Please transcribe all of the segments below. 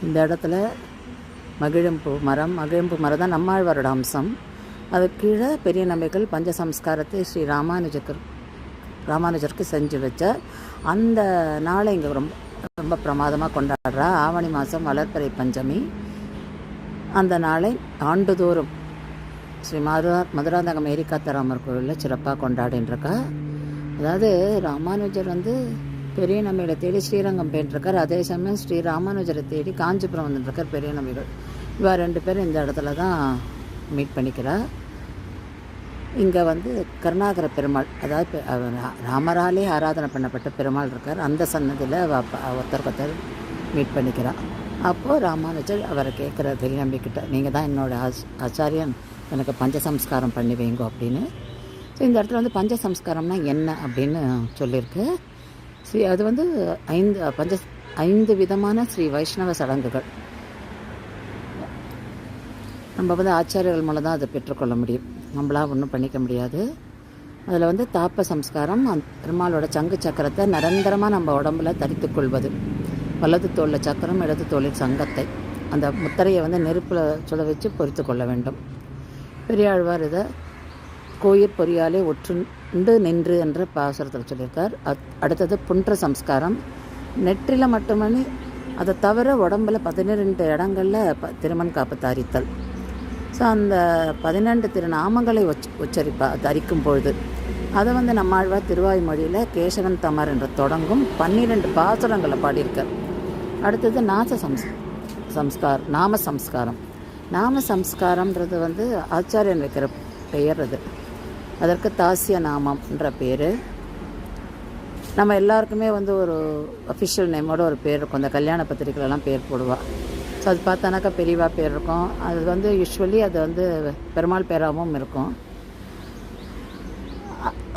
இந்த இடத்துல மகிழம்பூ மரம் தான் நம்மாழ்வாரோட அம்சம். அது கீழே பெரிய நம்பிகள் பஞ்சசம்ஸ்காரத்தை ஸ்ரீ ராமானுஜருக்கு செஞ்சு வச்ச அந்த நாளை இங்கே ரொம்ப ரொம்ப பிரமாதமாக கொண்டாடுறா. ஆவணி மாதம் வளர்ப்பறை பஞ்சமி. அந்த நாளை ஆண்டுதோறும் ஸ்ரீ மதுராந்தகம் ஏரிக்காத்தராமர் கோவிலில் சிறப்பாக கொண்டாடின்றிருக்கா. அதாவது ராமானுஜர் பெரிய நம்பிகளை தேடி ஸ்ரீரங்கம் போயிட்டுருக்கார். அதே சமயம் ஸ்ரீ ராமானுஜரை தேடி காஞ்சிபுரம் வந்துட்டுருக்கார் பெரிய நம்பிகள். இவா 2 பேரும் இந்த இடத்துல தான் மீட் பண்ணிக்கிறா. இங்கே கருணாகர பெருமாள், அதாவது ராமராலே ஆராதனை பண்ணப்பட்ட பெருமாள் இருக்கார். அந்த சன்னதியில் ஒருத்தர் மீட் பண்ணிக்கிறார். அப்போது ராமானுஜர் அவரை கேட்குற பெரிய நம்பிக்கிட்ட, நீங்கள் தான் என்னோடய ஆச்சாரியன், எனக்கு பஞ்சசம்ஸ்காரம் பண்ணி வைங்கோ அப்படின்னு. ஸோ இந்த இடத்துல பஞ்சசம்ஸ்காரம்னா என்ன அப்படின்னு சொல்லியிருக்கு. அது 5 விதமான ஸ்ரீ வைஷ்ணவ சடங்குகள். நம்ம ஆச்சாரியர்கள் மூலம் தான் அதை பெற்றுக்கொள்ள முடியும், நம்மளாக ஒன்றும் பண்ணிக்க முடியாது. அதில் தாப்ப சம்ஸ்காரம், பெருமாளோட சங்கு சக்கரத்தை நிரந்தரமாக நம்ம உடம்புல தரித்து கொள்வது. வலது தோளில் சக்கரம், இடது தோளில் சங்கத்தை, அந்த முத்திரையை நெருப்பில் சுட வச்சு பொறுத்து கொள்ள வேண்டும். பெரியாழ்வார் இதை கோயிற் பொறியாலே ஒற்றுண்டு நின்று என்ற பாசுரத்தில் சொல்லியிருக்கார். அடுத்தது புன்ற சம்ஸ்காரம், நெற்றியில் மட்டுமே, அதை தவிர உடம்பில் 12 இடங்களில் திருமண் காப்பு தரித்தல். ஸோ அந்த 12 திருநாமங்களை தரிக்கும் பொழுது அதை நம்மாழ்வார் திருவாய்மொழியில் கேசவன் தமர் என்று தொடங்கும் 12 பாசுரங்களை பாடியிருக்கார். அடுத்தது நாம சம்ஸ்காரம். நாம சம்ஸ்காரம்ன்றது ஆச்சாரியன் வைக்கிற பெயர். அதற்கு தாசிய நாமம்ன்ற பேர். நம்ம எல்லாருக்குமே ஒரு அஃபிஷியல் நேமோட ஒரு பேர் இருக்கும். அந்த கல்யாண பத்திரிக்கைலாம் பேர் போடுவா. ஸோ அது பார்த்தானாக்கா பெரியவா பேர் இருக்கும். அது யூஸ்வலி அது பெருமாள் பேராகவும் இருக்கும்.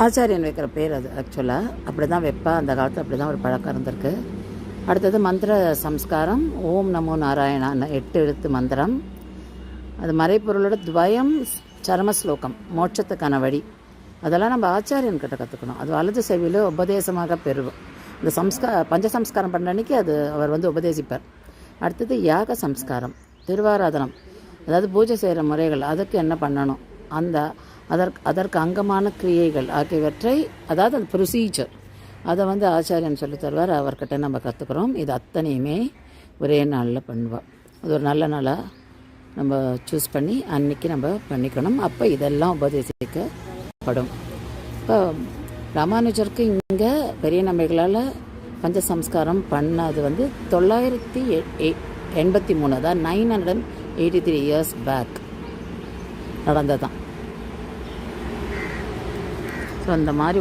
ஆச்சாரியன் வைக்கிற பேர் அது ஆக்சுவலாக அப்படி தான் வைப்பா. அந்த காலத்தில் அப்படி தான் ஒரு பழக்கம் இருந்திருக்கு. அடுத்தது மந்திர சம்ஸ்காரம். ஓம் நமோ நாராயணான்னு 8 எழுத்து மந்திரம். அது மறைப்பொருளோட துவயம் சரமஸ்லோகம், மோட்சத்துக்கான வழி. அதெல்லாம் நம்ம ஆச்சாரியன்கிட்ட கற்றுக்கணும். அது வலது செவியில் உபதேசமாக பெறுவோம். இந்த பஞ்சசம்ஸ்காரம் பண்ணுற அன்றைக்கி அது அவர் உபதேசிப்பார். அடுத்தது யாக சம்ஸ்காரம், திருவாராதனம், அதாவது பூஜை செய்கிற முறைகள், அதுக்கு என்ன பண்ணணும், அதற்கு அங்கமான கிரியைகள் ஆகியவற்றை, அதாவது அந்த ப்ரொசீஜர், அதை ஆச்சாரியன் சொல்லி தருவார். அவர்கிட்ட நம்ம கற்றுக்குறோம். இது அத்தனையுமே ஒரே நாளில் பண்ணுவாள். அது ஒரு நல்ல நாளாக நம்ம சூஸ் பண்ணி அன்றைக்கி நம்ம பண்ணிக்கணும். அப்போ இதெல்லாம் உபதேசிக்கப்படும். இப்போ ராமானுஜருக்கு இங்கே பெரிய நம்பிகளால் பஞ்சசம்ஸ்காரம் பண்ணது 983, அதாவது 983 இயர்ஸ் பேக் நடந்ததான். ஸோ அந்த மாதிரி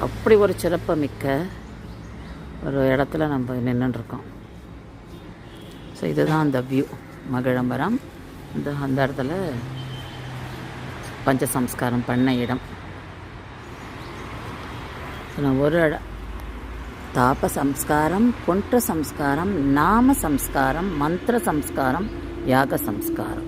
அப்படி ஒரு சிறப்பு மிக்க ஒரு இடத்துல நம்ம நின்றுருக்கோம். ஸோ இதுதான் அந்த வியூ, மகிழம்பரம். அந்த இடத்துல பஞ்சசம்ஸ்காரம் பண்ண இடம். ஒரு தாப சம்ஸ்காரம், புண்ட சம்ஸ்காரம், நாம சம்ஸ்காரம், மந்திர சம்ஸ்காரம், யாக சம்ஸ்காரம்.